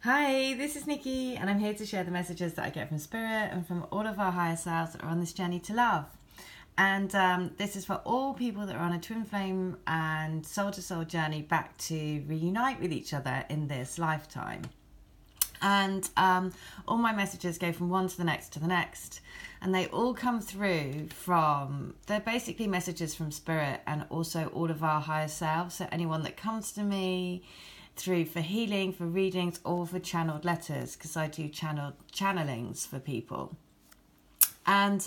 Hi, this is Nikki, and I'm here to share the messages that I get from Spirit and from all of our higher selves that are on this journey to love. And this is for all people that are on a twin flame and soul-to-soul journey back to reunite with each other in this lifetime. And all my messages go from one to the next to the next. And they all come through they're basically messages from Spirit and also all of our higher selves. So anyone that comes to me through for healing, for readings, or for channeled letters, because I do channelings for people. And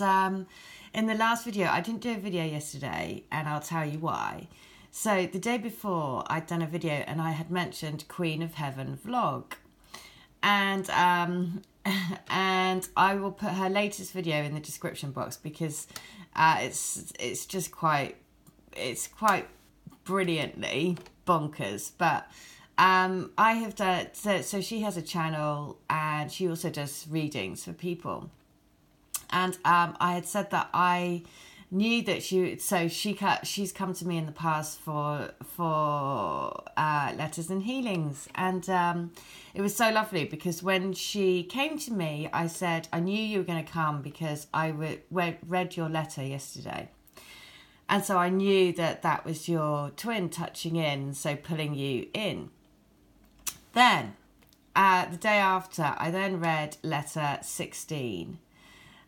in the last video, I didn't do a video yesterday, and I'll tell you why. So the day before, I'd done a video and I had mentioned Queen of Heaven vlog. And and I will put her latest video in the description box because it's just quite brilliantly bonkers. But I have done so she has a channel and she also does readings for people. And I had said that I knew that she's come to me in the past for letters and healings, and it was so lovely because when she came to me, I said I knew you were going to come because I read your letter yesterday, and so I knew that was your twin touching in, so pulling you in. Then the day after, I then read letter 16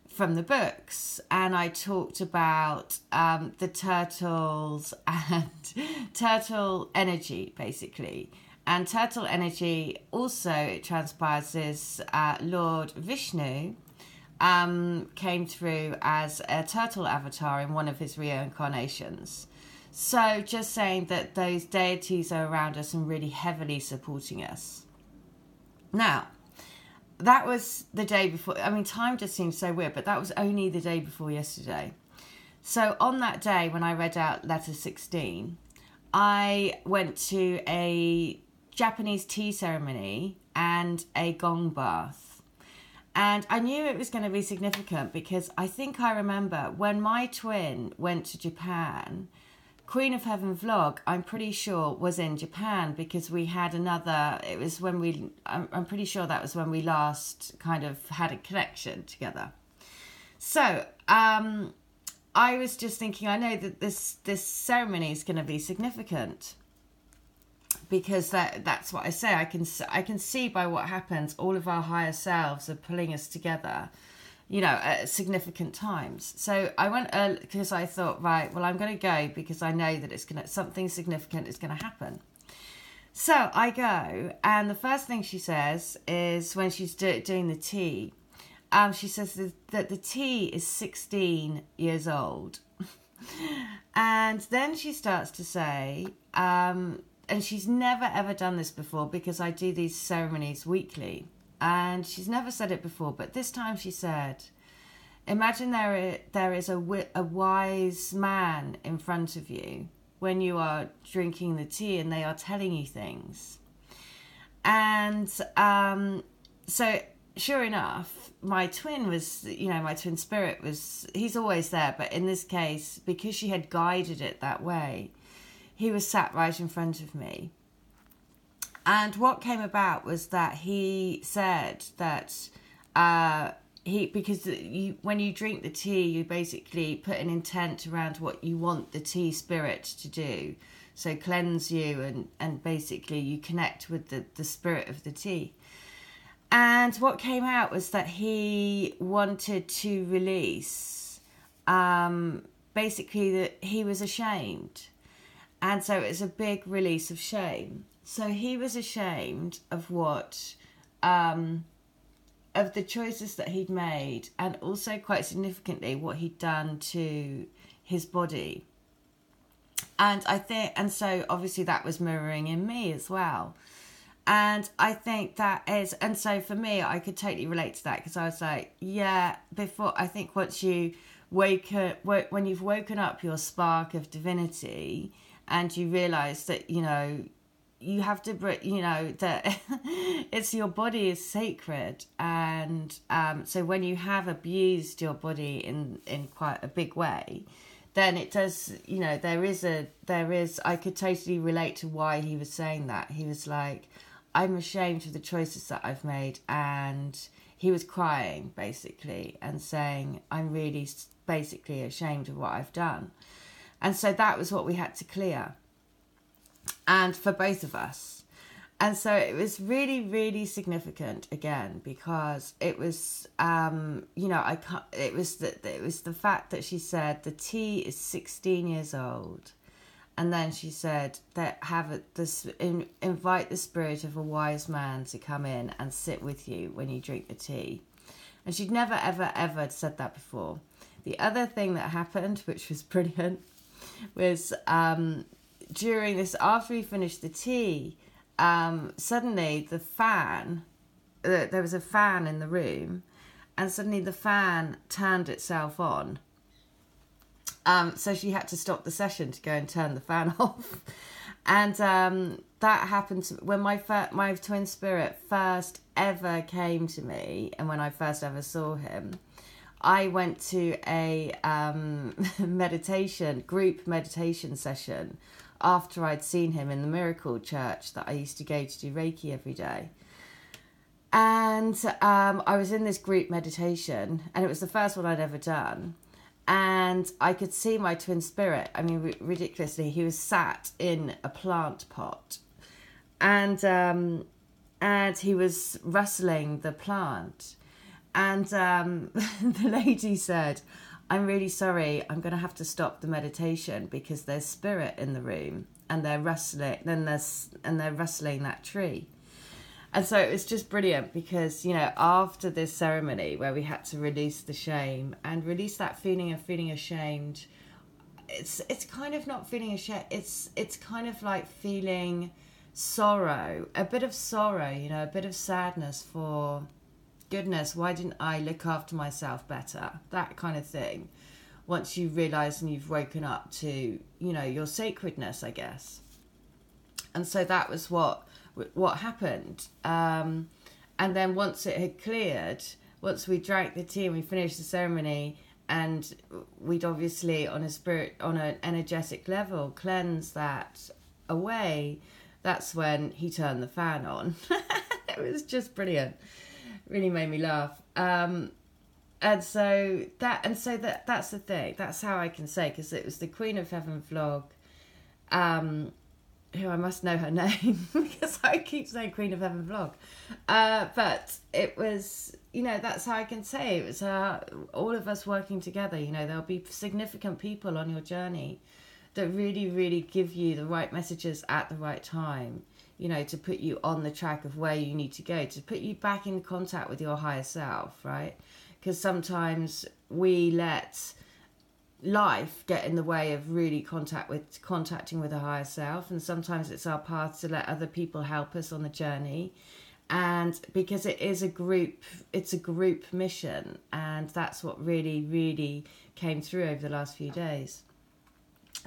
from the books, and I talked about the turtles and turtle energy, basically. And turtle energy also, it transpires, is Lord Vishnu came through as a turtle avatar in one of his reincarnations. So just saying that those deities are around us and really heavily supporting us. Now, that was the day before. I mean, time just seems so weird, but that was only the day before yesterday. So on that day, when I read out letter 16, I went to a Japanese tea ceremony and a gong bath. And I knew it was going to be significant because I think I remember when my twin went to Japan, Queen of Heaven vlog, I'm pretty sure, was in Japan because we had it was when I'm pretty sure that was when we last kind of had a connection together. So I was just thinking, I know that this ceremony is going to be significant because that's what I say. I can see by what happens, all of our higher selves are pulling us together, at significant times. So I went early because I thought, right, well, I'm going to go because I know that something significant is going to happen. So I go, and the first thing she says is when she's doing the tea, she says that the tea is 16 years old. And then she starts to say, and she's never ever done this before because I do these ceremonies weekly. And she's never said it before, but this time she said, imagine there is a wise man in front of you when you are drinking the tea and they are telling you things. And so sure enough, my twin was, my twin spirit he's always there, but in this case, because she had guided it that way, he was sat right in front of me. And what came about was that he said that when you drink the tea, you basically put an intent around what you want the tea spirit to do. So cleanse you and basically you connect with the spirit of the tea. And what came out was that he wanted to release, basically that he was ashamed. And so it was a big release of shame. So he was ashamed of of the choices that he'd made, and also quite significantly what he'd done to his body. And so obviously that was mirroring in me as well. And I think and so for me, I could totally relate to that because I was like, yeah, I think once you when you've woken up your spark of divinity and you realise that, you have to, that it's your body is sacred. And so when you have abused your body in quite a big way, then it does, I could totally relate to why he was saying that. He was like, I'm ashamed of the choices that I've made. And he was crying, basically, and saying, I'm really basically ashamed of what I've done. And so that was what we had to clear. And for both of us. And so it was really, really significant again, because it was, it was the fact that she said the T is 16 years old. And then she said that invite the spirit of a wise man to come in and sit with you when you drink the tea. And she'd never, ever, ever said that before. The other thing that happened, which was brilliant, was during this, after we finished the tea, suddenly the fan, there was a fan in the room, and suddenly the fan turned itself on. So she had to stop the session to go and turn the fan off. And that happened when my twin spirit first ever came to me, and when I first ever saw him, I went to a group meditation session after I'd seen him in the miracle church that I used to go to do Reiki every day. And I was in this group meditation, and it was the first one I'd ever done. And I could see my twin spirit. I mean, ridiculously, he was sat in a plant pot, and he was rustling the plant. And the lady said, I'm really sorry, I'm going to have to stop the meditation because there's spirit in the room, and they're rustling that tree. And so it was just brilliant because, after this ceremony where we had to release the shame and release that feeling of feeling ashamed, it's kind of not feeling ashamed. It's kind of like feeling sorrow, a bit of sorrow, a bit of sadness for, goodness, why didn't I look after myself better? That kind of thing. Once you realise and you've woken up to, your sacredness, I guess. And so that was what happened. And then once it had cleared, once we drank the tea and we finished the ceremony, and we'd obviously on an energetic level cleanse that away, that's when he turned the fan on. It was just brilliant. Really made me laugh. That's the thing. That's how I can say, because it was the Queen of Heaven vlog, who I must know her name because I keep saying Queen of Heaven vlog. But it was, that's how I can say it was all of us working together. There'll be significant people on your journey that really, really give you the right messages at the right time, to put you on the track of where you need to go, to put you back in contact with your higher self, right? Because sometimes we let life get in the way of really contacting with a higher self, and sometimes it's our path to let other people help us on the journey. And because it's a group mission, and that's what really, really came through over the last few days.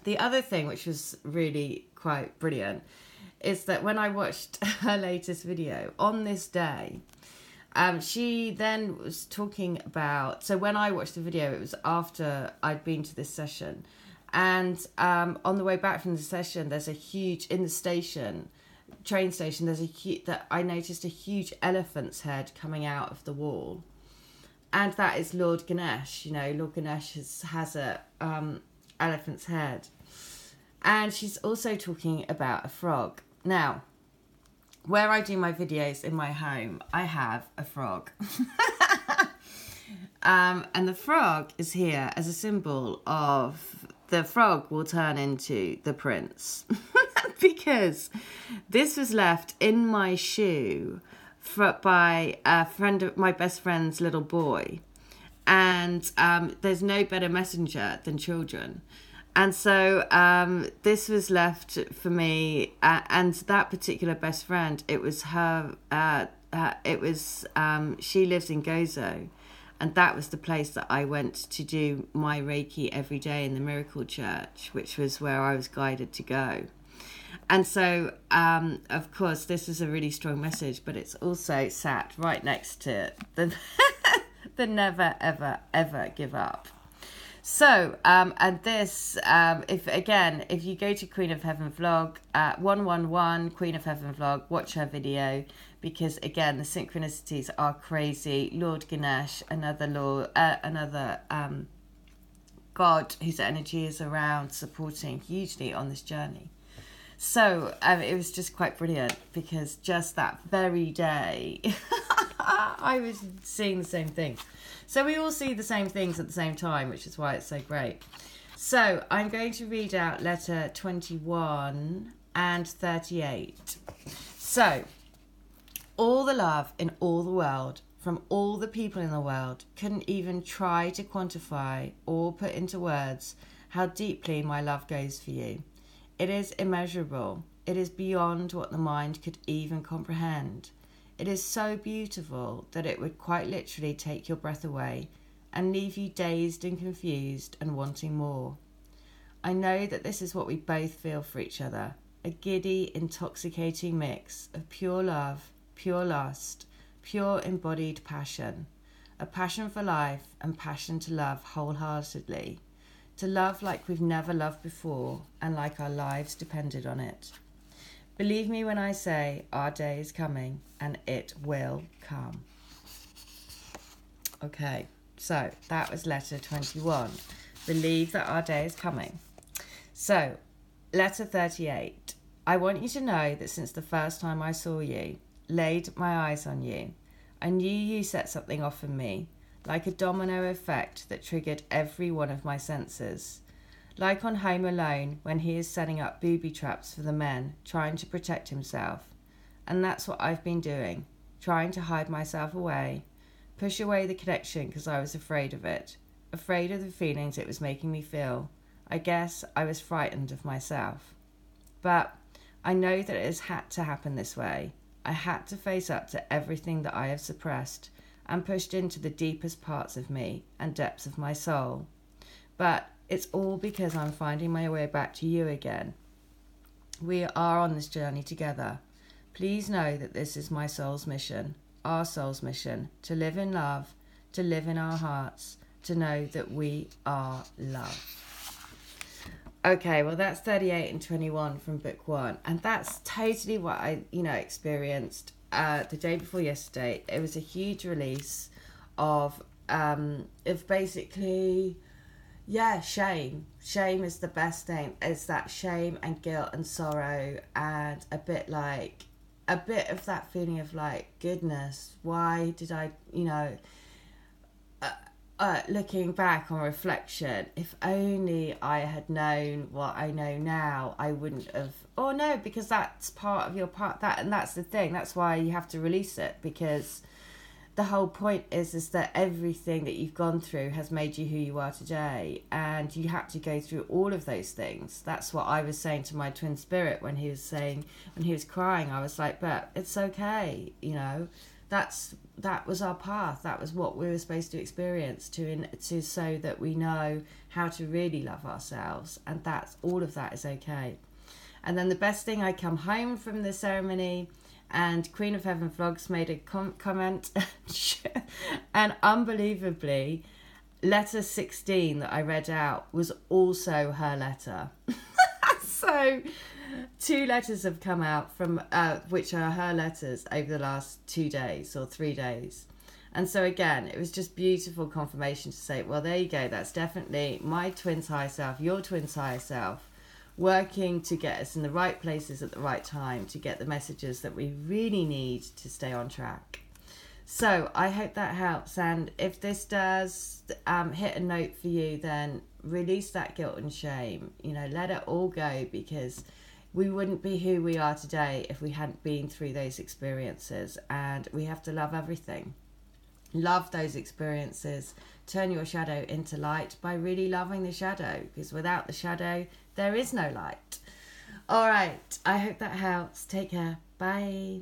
The other thing, which was really quite brilliant, is that when I watched her latest video on this day, she then was talking about, so when I watched the video, it was after I'd been to this session, and on the way back from the session, there's a huge, in the train station, I noticed a huge elephant's head coming out of the wall, and that is Lord Ganesh. Lord Ganesh has a elephant's head, and she's also talking about a frog. Now, where I do my videos in my home, I have a frog. And the frog is here as a symbol of the frog will turn into the prince. Because this was left in my shoe by a friend of my best friend's little boy. And there's no better messenger than children. And so this was left for me, and that particular best friend, it was her, she lives in Gozo, and that was the place that I went to do my Reiki every day in the Miracle Church, which was where I was guided to go. And so, of course, this is a really strong message, but it's also sat right next to the never, ever, ever give up. So, and this, if you go to Queen of Heaven vlog, 111 Queen of Heaven vlog, watch her video, because again, the synchronicities are crazy. Lord Ganesh, another god whose energy is around supporting hugely on this journey. So it was just quite brilliant, because just that very day, I was seeing the same thing. So we all see the same things at the same time, which is why it's so great. So I'm going to read out letter 21 and 38. So, all the love in all the world, from all the people in the world, couldn't even try to quantify or put into words how deeply my love goes for you. It is immeasurable. It is beyond what the mind could even comprehend. It is so beautiful that it would quite literally take your breath away and leave you dazed and confused and wanting more. I know that this is what we both feel for each other, a giddy, intoxicating mix of pure love, pure lust, pure embodied passion, a passion for life and passion to love wholeheartedly, to love like we've never loved before and like our lives depended on it. Believe me when I say our day is coming, and it will come. Okay, so that was letter 21. Believe that our day is coming. So, letter 38. I want you to know that since the first time I saw you, laid my eyes on you, I knew you set something off in me, like a domino effect that triggered every one of my senses. Like on Home Alone, when he is setting up booby traps for the men, trying to protect himself. And that's what I've been doing, trying to hide myself away, push away the connection because I was afraid of it, afraid of the feelings it was making me feel. I guess I was frightened of myself. But I know that it has had to happen this way. I had to face up to everything that I have suppressed and pushed into the deepest parts of me and depths of my soul. But it's all because I'm finding my way back to you again. We are on this journey together. Please know that this is my soul's mission, our soul's mission, to live in love, to live in our hearts, to know that we are love. Okay, well that's 38 and 21 from book 1. And that's totally what I, experienced the day before yesterday. It was a huge release of basically... yeah, shame. Shame is the best thing. It's that shame and guilt and sorrow and a bit of that feeling of like, goodness, why did I, looking back on reflection, if only I had known what I know now, I wouldn't have, because that's part of your part, and that's the thing. That's why you have to release it, because the whole point is that everything that you've gone through has made you who you are today, and you had to go through all of those things. That's what I was saying to my twin spirit when he was crying. I was like, but it's okay, that was our path. That was what we were supposed to experience to so that we know how to really love ourselves, and that's all of that is okay. And then the best thing, I come home from the ceremony, and Queen of Heaven Vlogs made a comment, and unbelievably, letter 16 that I read out was also her letter. So 2 letters have come out from which are her letters over the last 2 days or 3 days. And so again, it was just beautiful confirmation to say, well, there you go, that's definitely my twin's higher self, your twin's higher self, working to get us in the right places at the right time, to get the messages that we really need to stay on track. So I hope that helps, and if this does hit a note for you, then release that guilt and shame. Let it all go, because we wouldn't be who we are today if we hadn't been through those experiences, and we have to love everything. Love those experiences. Turn your shadow into light by really loving the shadow, because without the shadow, there is no light. All right, I hope that helps. Take care. Bye.